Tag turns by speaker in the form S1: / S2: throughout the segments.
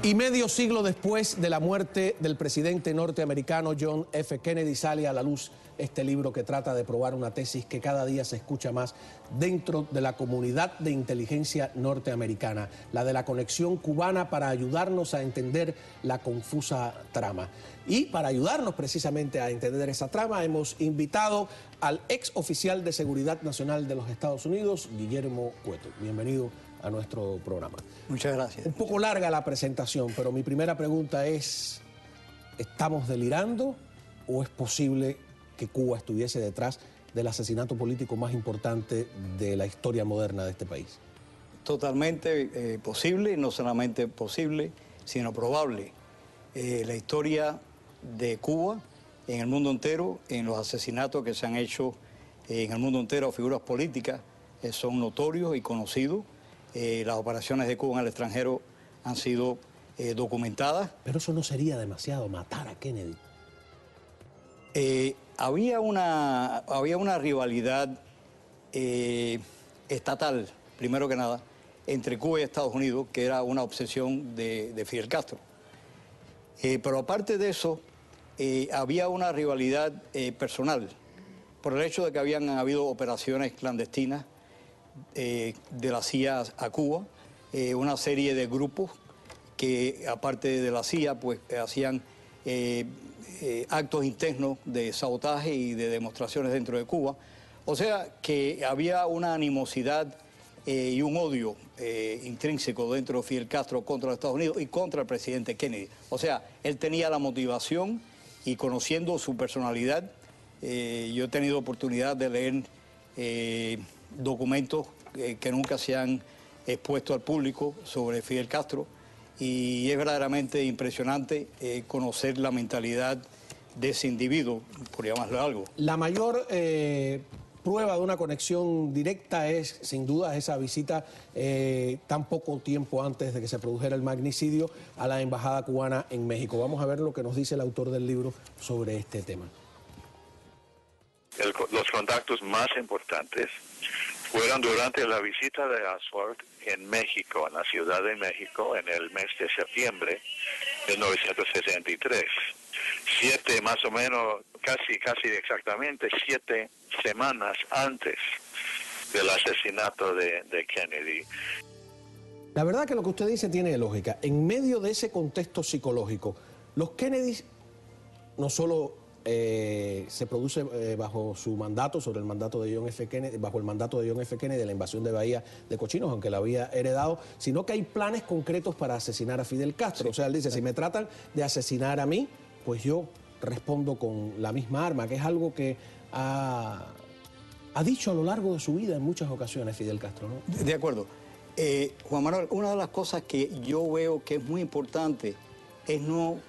S1: Y medio siglo después de la muerte del presidente norteamericano John F. Kennedy sale a la luz este libro que trata de probar una tesis que cada día se escucha más dentro de la comunidad de inteligencia norteamericana, la de la conexión cubana para ayudarnos a entender la confusa trama. Y para ayudarnos precisamente a entender esa trama hemos invitado al ex oficial de Seguridad Nacional de los Estados Unidos, Guillermo Cueto. Bienvenido a nuestro programa.
S2: Muchas gracias.
S1: Un poco larga la presentación, pero mi primera pregunta es, ¿estamos delirando o es posible que Cuba estuviese detrás del asesinato político más importante de la historia moderna de este país?
S2: Totalmente posible, no solamente posible, sino probable. La historia de Cuba en el mundo entero, en los asesinatos que se han hecho en el mundo entero a figuras políticas, son notorios y conocidos. Las operaciones de Cuba en el extranjero han sido documentadas.
S1: Pero eso no sería demasiado, matar a Kennedy.
S2: Había una rivalidad estatal, primero que nada, entre Cuba y Estados Unidos, que era una obsesión de Fidel Castro. Pero aparte de eso, había una rivalidad personal, por el hecho de que habían habido operaciones clandestinas de la CIA a Cuba, una serie de grupos que, aparte de la CIA, pues hacían actos internos de sabotaje y de demostraciones dentro de Cuba. O sea que había una animosidad y un odio intrínseco dentro de Fidel Castro contra los Estados Unidos y contra el presidente Kennedy. O sea, él tenía la motivación y, conociendo su personalidad, yo he tenido oportunidad de leer documentos que nunca se han expuesto al público sobre Fidel Castro, y es verdaderamente impresionante conocer la mentalidad de ese individuo, por llamarlo algo.
S1: La mayor prueba de una conexión directa es, sin duda, esa visita tan poco tiempo antes de que se produjera el magnicidio a la embajada cubana en México. Vamos a ver lo que nos dice el autor del libro sobre este tema.
S3: Los contactos más importantes fueron durante la visita de Oswald en México, en la Ciudad de México, en el mes de septiembre de 1963. Más o menos, casi exactamente 7 semanas antes del asesinato de Kennedy.
S1: La verdad que lo que usted dice tiene lógica. En medio de ese contexto psicológico, los Kennedys no solo se produce bajo su mandato, sobre el mandato de John F. Kennedy, bajo el mandato de John F. Kennedy de la invasión de Bahía de Cochinos, aunque la había heredado, sino que hay planes concretos para asesinar a Fidel Castro. Sí. O sea, él dice, si me tratan de asesinar a mí, pues yo respondo con la misma arma, que es algo que ha dicho a lo largo de su vida en muchas ocasiones Fidel Castro, ¿no?
S2: De acuerdo. Juan Manuel, una de las cosas que yo veo que es muy importante es no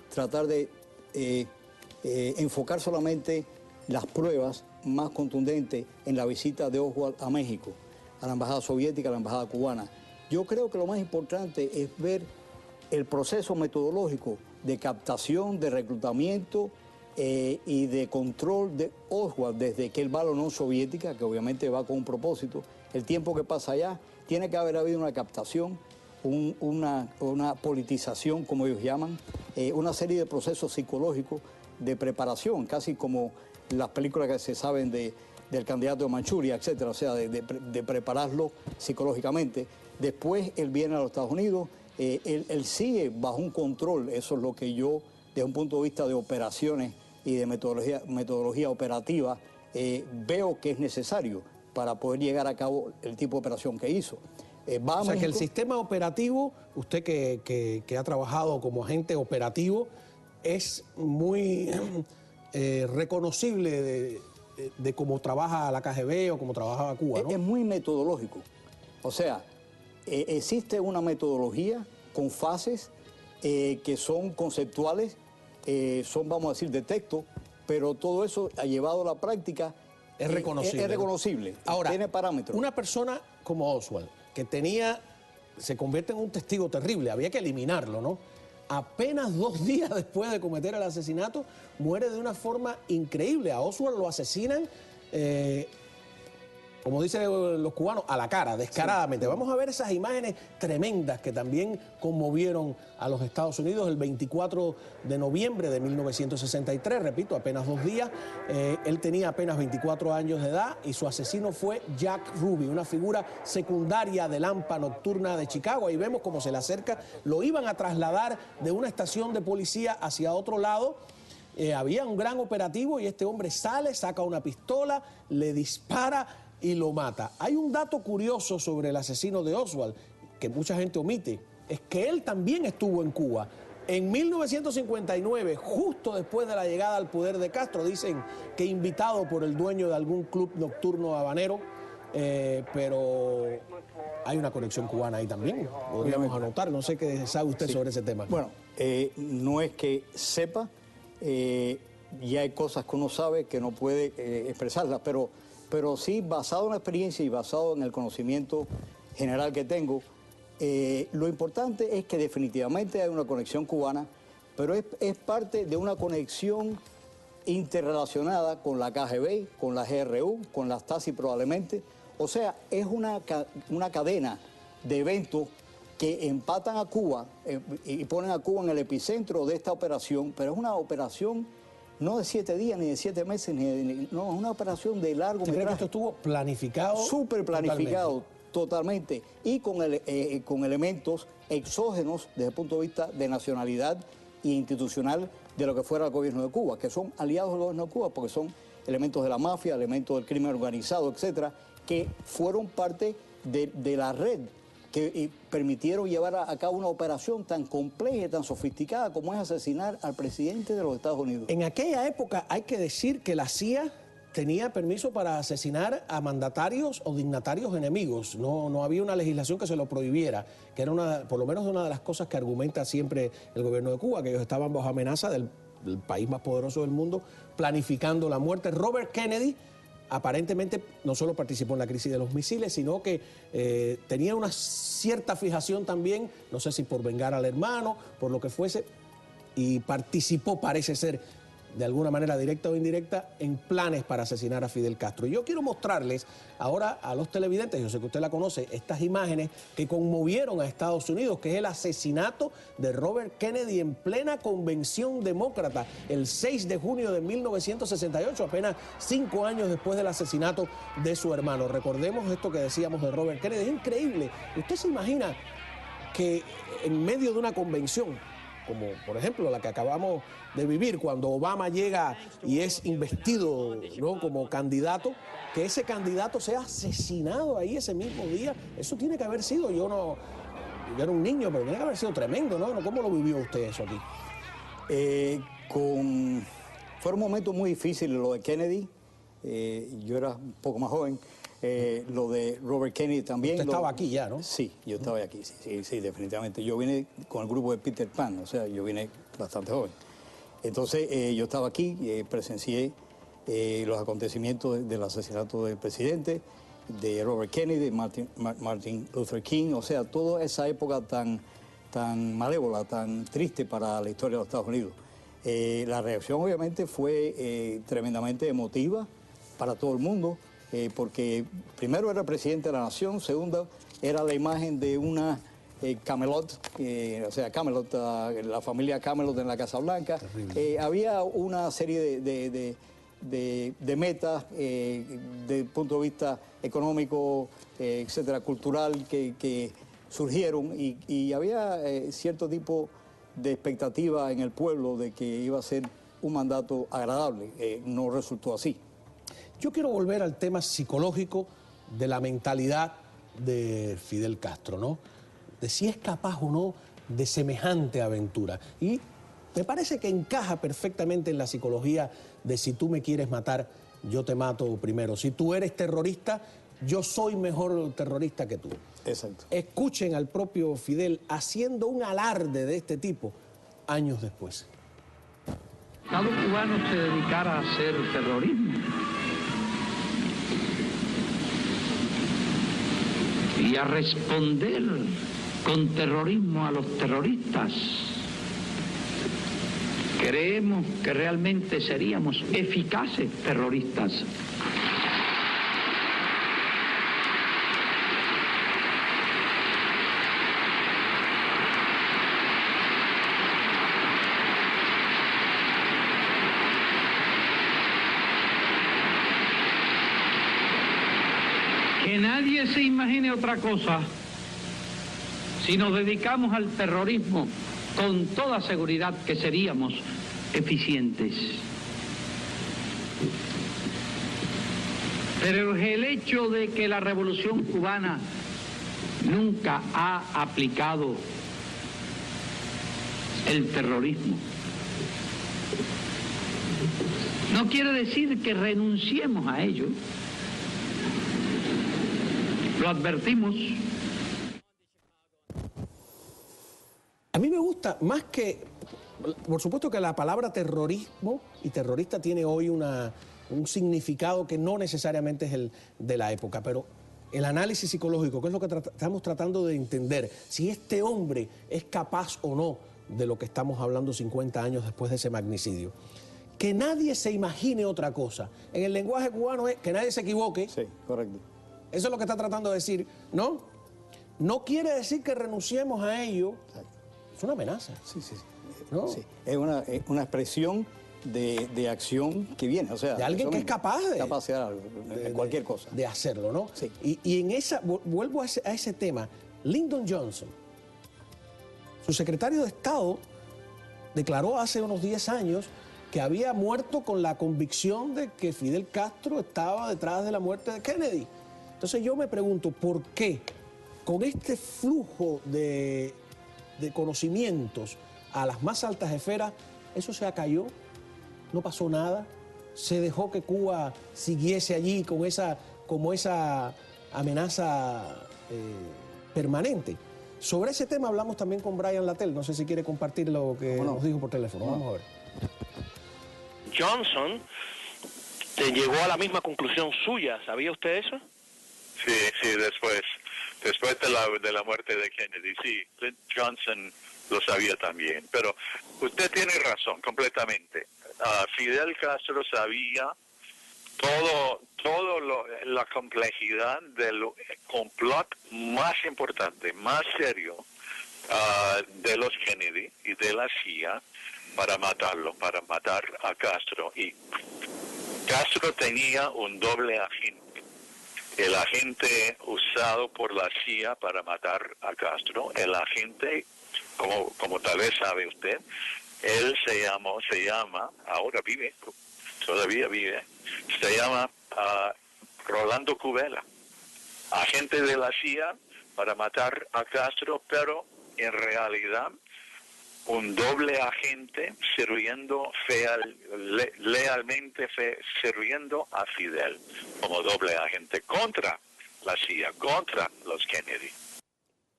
S2: tratar de enfocar solamente las pruebas más contundentes en la visita de Oswald a México, a la embajada soviética, a la embajada cubana. Yo creo que lo más importante es ver el proceso metodológico de captación, de reclutamiento y de control de Oswald desde que él va a la Unión Soviética, que obviamente va con un propósito. El tiempo que pasa allá, tiene que haber habido una captación, una politización, como ellos llaman, una serie de procesos psicológicos de preparación, casi como las películas que se saben del candidato de Manchuria, etcétera, o sea, de prepararlo psicológicamente. Después él viene a los Estados Unidos, él sigue bajo un control, eso es lo que yo, desde un punto de vista de operaciones y de metodología operativa, veo que es necesario para poder llegar a cabo el tipo de operación que hizo.
S1: O sea, que el sistema operativo, usted que ha trabajado como agente operativo, es muy reconocible de cómo trabaja la KGB o cómo trabajaba Cuba, ¿no?
S2: Es muy metodológico. O sea, existe una metodología con fases que son conceptuales, son, vamos a decir, de texto, pero todo eso ha llevado a la práctica.
S1: Es reconocible.
S2: Es reconocible.
S1: Ahora,
S2: tiene parámetros.
S1: Una persona como Oswald, que se convierte en un testigo terrible, había que eliminarlo, ¿no? Apenas 2 días después de cometer el asesinato, muere de una forma increíble. A Oswald lo asesinan como dicen los cubanos, a la cara, descaradamente. Sí. Vamos a ver esas imágenes tremendas que también conmovieron a los Estados Unidos el 24 de noviembre de 1963, repito, apenas 2 días. Él tenía apenas 24 años de edad y su asesino fue Jack Ruby, una figura secundaria del AMPA nocturna de Chicago. Ahí vemos cómo se le acerca, lo iban a trasladar de una estación de policía hacia otro lado. Había un gran operativo y este hombre sale, saca una pistola, le dispara y lo mata. Hay un dato curioso sobre el asesino de Oswald que mucha gente omite, es que él también estuvo en Cuba. En 1959, justo después de la llegada al poder de Castro, dicen que invitado por el dueño de algún club nocturno habanero, pero hay una conexión cubana ahí también, podríamos anotar. No sé qué sabe usted sobre ese tema.
S2: Bueno, no es que sepa, ya hay cosas que uno sabe que no puede expresarlas, pero sí, basado en la experiencia y basado en el conocimiento general que tengo, lo importante es que definitivamente hay una conexión cubana, pero es parte de una conexión interrelacionada con la KGB, con la GRU, con la Stasi probablemente. O sea, es una cadena de eventos que empatan a Cuba y ponen a Cuba en el epicentro de esta operación, pero es una operación no de 7 días, ni de 7 meses, no, es una operación de largo metraje.
S1: ¿Cree que esto estuvo planificado?
S2: Súper planificado, totalmente. Y con elementos exógenos desde el punto de vista de nacionalidad e institucional de lo que fuera el gobierno de Cuba, que son aliados del gobierno de Cuba, porque son elementos de la mafia, elementos del crimen organizado, etcétera, que fueron parte de la red que permitieron llevar a cabo una operación tan compleja y tan sofisticada como es asesinar al presidente de los Estados Unidos.
S1: En aquella época hay que decir que la CIA tenía permiso para asesinar a mandatarios o dignatarios enemigos. No había una legislación que se lo prohibiera, que era por lo menos una de las cosas que argumenta siempre el gobierno de Cuba, que ellos estaban bajo amenaza del país más poderoso del mundo, planificando la muerte. Robert Kennedy aparentemente no solo participó en la crisis de los misiles, sino que tenía una cierta fijación también, no sé si por vengar al hermano, por lo que fuese, y participó, parece ser, de alguna manera directa o indirecta, en planes para asesinar a Fidel Castro. Yo quiero mostrarles ahora a los televidentes, yo sé que usted la conoce, estas imágenes que conmovieron a Estados Unidos, que es el asesinato de Robert Kennedy en plena convención demócrata, el 6 de junio de 1968, apenas 5 años después del asesinato de su hermano. Recordemos esto que decíamos de Robert Kennedy, es increíble. ¿Usted se imagina que en medio de una convención, como por ejemplo la que acabamos de vivir, cuando Obama llega y es investido, ¿no?, como candidato, que ese candidato sea asesinado ahí ese mismo día? Eso tiene que haber sido, yo era un niño, pero tiene que haber sido tremendo, ¿no? ¿Cómo lo vivió usted eso aquí?
S2: Fue un momento muy difícil lo de Kennedy, yo era un poco más joven. Lo de Robert Kennedy también.
S1: Usted estaba aquí ya, ¿no?
S2: Sí, yo estaba aquí, sí, definitivamente. Yo vine con el grupo de Peter Pan, o sea, yo vine bastante joven. Entonces, yo estaba aquí, presencié los acontecimientos del asesinato del presidente, de Robert Kennedy, Martin Luther King, o sea, toda esa época tan malévola, tan triste para la historia de los Estados Unidos. La reacción, obviamente, fue tremendamente emotiva para todo el mundo. Porque primero era presidente de la nación, segundo era la imagen de una Camelot, o sea, Camelot, la familia Camelot en la Casa Blanca. Había una serie de metas desde el punto de vista económico, etcétera, cultural, que surgieron y había cierto tipo de expectativa en el pueblo de que iba a ser un mandato agradable. No resultó así.
S1: Yo quiero volver al tema psicológico de la mentalidad de Fidel Castro, ¿no? De si es capaz o no de semejante aventura. Y me parece que encaja perfectamente en la psicología de si tú me quieres matar, yo te mato primero. Si tú eres terrorista, yo soy mejor terrorista que tú.
S2: Exacto.
S1: Escuchen al propio Fidel haciendo un alarde de este tipo años después.
S4: El Estado cubano se dedicara a hacer terrorismo y a responder con terrorismo a los terroristas, creemos que realmente seríamos eficaces terroristas. Que nadie se imagine otra cosa. Si nos dedicamos al terrorismo, con toda seguridad que seríamos eficientes. Pero el hecho de que la Revolución Cubana nunca ha aplicado el terrorismo no quiere decir que renunciemos a ello. Lo advertimos.
S1: A mí me gusta más que, por supuesto que la palabra terrorismo y terrorista tiene hoy un significado que no necesariamente es el de la época, pero el análisis psicológico, que es lo que estamos tratando de entender, si este hombre es capaz o no de lo que estamos hablando 50 años después de ese magnicidio. Que nadie se imagine otra cosa. En el lenguaje cubano es que nadie se equivoque.
S2: Sí, correcto.
S1: Eso es lo que está tratando de decir, ¿no? No quiere decir que renunciemos a ello.
S2: Exacto.
S1: Es una amenaza.
S2: Sí, sí, sí.
S1: ¿No?
S2: Sí. Es una expresión de acción que viene, o sea...
S1: De alguien que es capaz de
S2: hacer algo, en cualquier cosa.
S1: De hacerlo, ¿no?
S2: Sí.
S1: Y en esa, vuelvo a ese tema, Lyndon Johnson, su secretario de Estado, declaró hace unos 10 años que había muerto con la convicción de que Fidel Castro estaba detrás de la muerte de Kennedy. Entonces yo me pregunto, ¿por qué con este flujo de conocimientos a las más altas esferas, eso se acalló? No pasó nada, se dejó que Cuba siguiese allí como esa amenaza permanente. Sobre ese tema hablamos también con Brian Latell, no sé si quiere compartir lo que nos dijo por teléfono. Vamos a ver.
S5: Johnson te llegó a la misma conclusión suya, ¿sabía usted eso?
S3: Sí, después de la muerte de Kennedy, sí, Johnson lo sabía también, pero usted tiene razón completamente. Fidel Castro sabía la complejidad del complot más importante, más serio de los Kennedy y de la CIA para matarlo, para matar a Castro. Y Castro tenía un doble agente. El agente usado por la CIA para matar a Castro, el agente, como tal vez sabe usted, él se llama, ahora vive, todavía vive, se llama Rolando Cubela, agente de la CIA para matar a Castro, pero en realidad un doble agente sirviendo lealmente sirviendo a Fidel como doble agente contra la CIA, contra los Kennedy.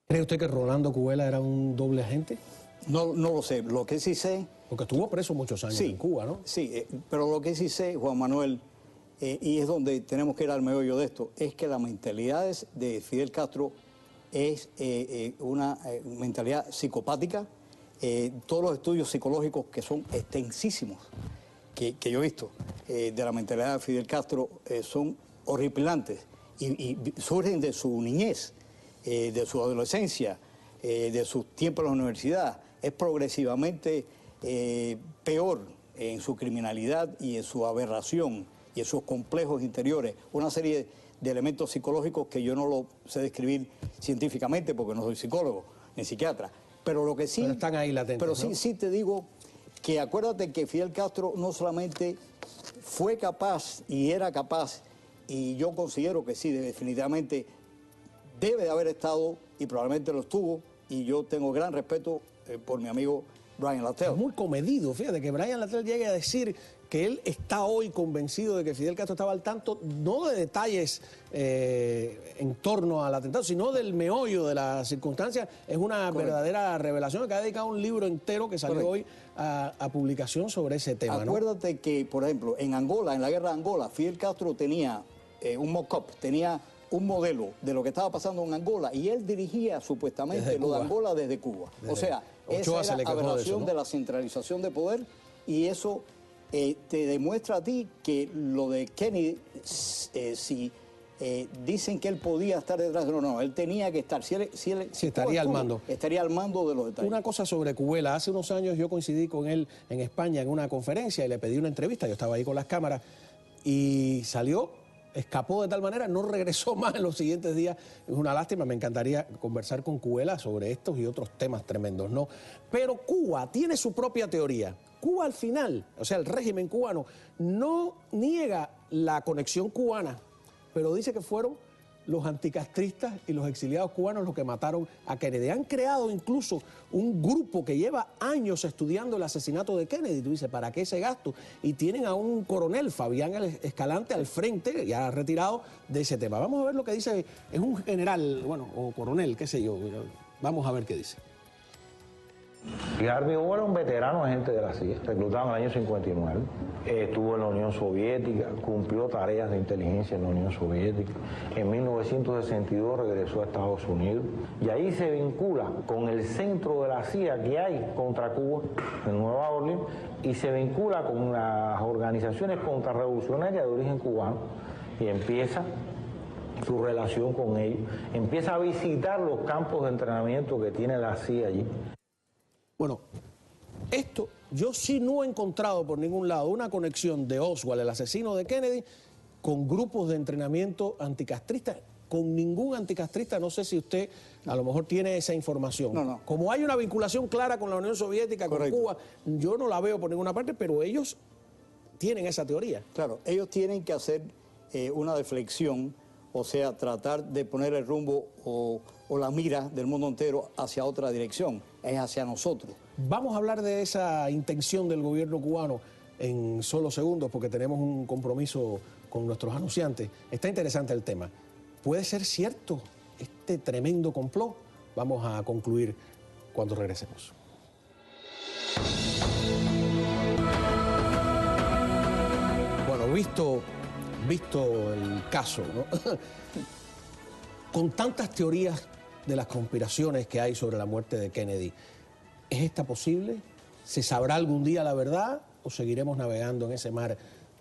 S1: ¿Cree usted que Rolando Cubela era un doble agente?
S2: No lo sé, lo que sí sé...
S1: Porque estuvo preso muchos años en Cuba, ¿no?
S2: Sí, pero lo que sí sé, Juan Manuel, y es donde tenemos que ir al meollo de esto, es que la mentalidad de Fidel Castro es una mentalidad psicopática. Todos los estudios psicológicos que son extensísimos que yo he visto de la mentalidad de Fidel Castro son horripilantes y surgen de su niñez, de su adolescencia, de sus tiempos en la universidad. Es progresivamente peor en su criminalidad y en su aberración y en sus complejos interiores. Una serie de elementos psicológicos que yo no lo sé describir científicamente porque no soy psicólogo ni psiquiatra. Pero lo que sí...
S1: Pero están ahí latentes,
S2: pero
S1: ¿no?
S2: sí te digo que acuérdate que Fidel Castro no solamente fue capaz y era capaz, y yo considero que sí, definitivamente debe de haber estado, y probablemente lo estuvo, y yo tengo gran respeto por mi amigo Brian Latell.
S1: Es muy comedido, fíjate, que Brian Latell llegue a decir que él está hoy convencido de que Fidel Castro estaba al tanto, no de detalles en torno al atentado, sino del meollo de las circunstancias. Es una verdadera revelación, que ha dedicado un libro entero que salió hoy a publicación sobre ese tema.
S2: Acuérdate que, por ejemplo, en Angola, en la guerra de Angola, Fidel Castro tenía un mock-up, tenía un modelo de lo que estaba pasando en Angola, y él dirigía supuestamente lo de Angola desde Cuba. O sea, esa era la aberración de la centralización de poder, y eso te demuestra a ti que lo de Kennedy, si dicen que él podía estar detrás, no, él tenía que estar, si
S1: estaría al mando.
S2: Estaría al mando de los detalles.
S1: Una cosa sobre Cubela, hace unos años yo coincidí con él en España en una conferencia y le pedí una entrevista, yo estaba ahí con las cámaras, y salió escapó de tal manera, no regresó más en los siguientes días. Es una lástima, me encantaría conversar con Cuela sobre estos y otros temas tremendos, ¿no? Pero Cuba tiene su propia teoría. Cuba al final, o sea, el régimen cubano, no niega la conexión cubana, pero dice que fueron los anticastristas y los exiliados cubanos los que mataron a Kennedy. Han creado incluso un grupo que lleva años estudiando el asesinato de Kennedy. Tú dices, ¿para qué ese gasto? Y tienen a un coronel, Fabián Escalante, al frente, ya retirado, de ese tema. Vamos a ver lo que dice, es un general, bueno, o coronel, qué sé yo. Vamos a ver qué dice.
S6: Y Harvey Hugo era un veterano agente de la CIA, reclutado en el año 59, estuvo en la Unión Soviética, cumplió tareas de inteligencia en la Unión Soviética, en 1962 regresó a Estados Unidos y ahí se vincula con el centro de la CIA que hay contra Cuba en Nueva Orleans y se vincula con las organizaciones contrarrevolucionarias de origen cubano y empieza su relación con ellos, empieza a visitar los campos de entrenamiento que tiene la CIA allí.
S1: Bueno, esto yo sí no he encontrado por ningún lado una conexión de Oswald, el asesino de Kennedy, con grupos de entrenamiento anticastristas, con ningún anticastrista. No sé si usted a lo mejor tiene esa información.
S2: No.
S1: Como hay una vinculación clara con la Unión Soviética,
S2: Correcto.
S1: con Cuba, yo no la veo por ninguna parte, pero ellos tienen esa teoría.
S2: Claro, ellos tienen que hacer una deflexión, o sea, tratar de poner el rumbo o la mira del mundo entero hacia otra dirección, es hacia nosotros.
S1: Vamos a hablar de esa intención del gobierno cubano en solo segundos, porque tenemos un compromiso con nuestros anunciantes. Está interesante el tema. ¿Puede ser cierto este tremendo complot? Vamos a concluir cuando regresemos. Bueno, visto el caso, ¿no? Con tantas teorías de las conspiraciones que hay sobre la muerte de Kennedy, ¿es esta posible? ¿Se sabrá algún día la verdad o seguiremos navegando en ese mar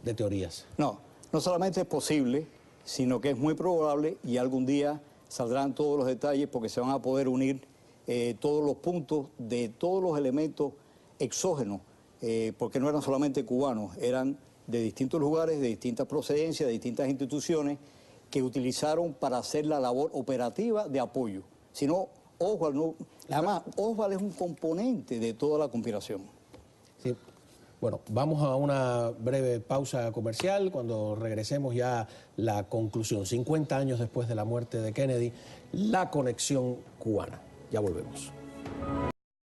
S1: de teorías?
S2: No solamente es posible, sino que es muy probable y algún día saldrán todos los detalles porque se van a poder unir todos los puntos de todos los elementos exógenos, porque no eran solamente cubanos, eran de distintos lugares, de distintas procedencias, de distintas instituciones que utilizaron para hacer la labor operativa de apoyo. Si no, Oswald no... Además, Oswald es un componente de toda la conspiración.
S1: Sí. Bueno, vamos a una breve pausa comercial. Cuando regresemos ya la conclusión, 50 años después de la muerte de Kennedy, la conexión cubana. Ya volvemos.